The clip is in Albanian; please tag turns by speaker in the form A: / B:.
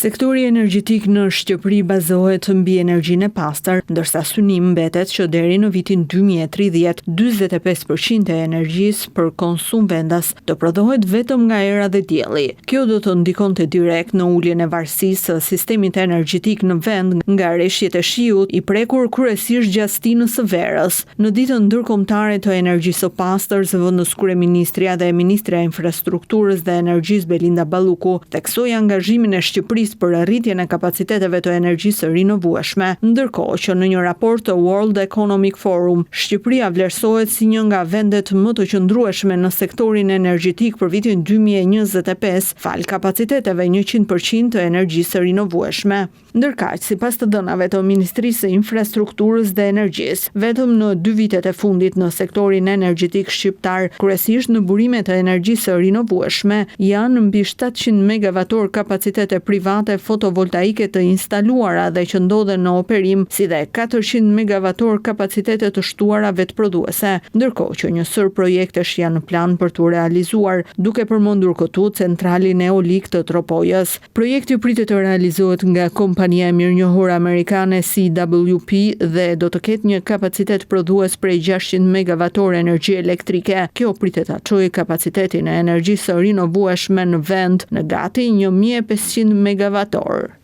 A: Sektori energjetik në Shqipëri bazohet mbi energjinë e pastër, ndërsa synim mbetet që deri në vitin 2030, 45% e energjisë për konsum vendas të prodhohet vetëm nga era dhe dielli. Kjo do të ndikonte direkt në uljen e varësisë së sistemit energjetik në vend nga rreshjet e shiut, i prekur kryesisht gjatë stinës së verës. Në ditën ndërkombëtare të energjisë së pastër, zëvendës kryeministria dhe ministra e infrastrukturës dhe energjisë Belinda Balluku theksoi angazhimin e Shqipërisë për rritjen e kapaciteteve të energjisë së rinovueshme, ndërkohë që në një raport të World Economic Forum, Shqipëria vlerësohet si një nga vendet më të qëndrueshme në sektorin energjetik për vitin 2025, fal kapaciteteve 100% të energjisë së rinovueshme. Ndërkaq, sipas të dhënave të Ministrisë së Infrastrukturës dhe Energjisë, vetëm në 2 vitet e fundit në sektorin energjetik shqiptar, kryesisht në burimet e energjisë së rinovueshme, janë mbi 700 megavator kapacitete private fotovoltaike të instaluara dhe që ndodhen në operim, si dhe 400 megavator kapacitete të shtuara vetprodhuese, ndërkohë që një sër projektesh janë në plan për t'u realizuar, duke përmendur këtu centralin eolik të Tropojës. Projekti pritet të realizohet nga kompania e mirënjohur amerikane CWP dhe do të ketë një kapacitet prodhues prej 600 megavator energji elektrike. Kjo pritet ta çojë kapacitetin e energjisë së rinovueshme në vend në gati 1500 megavator.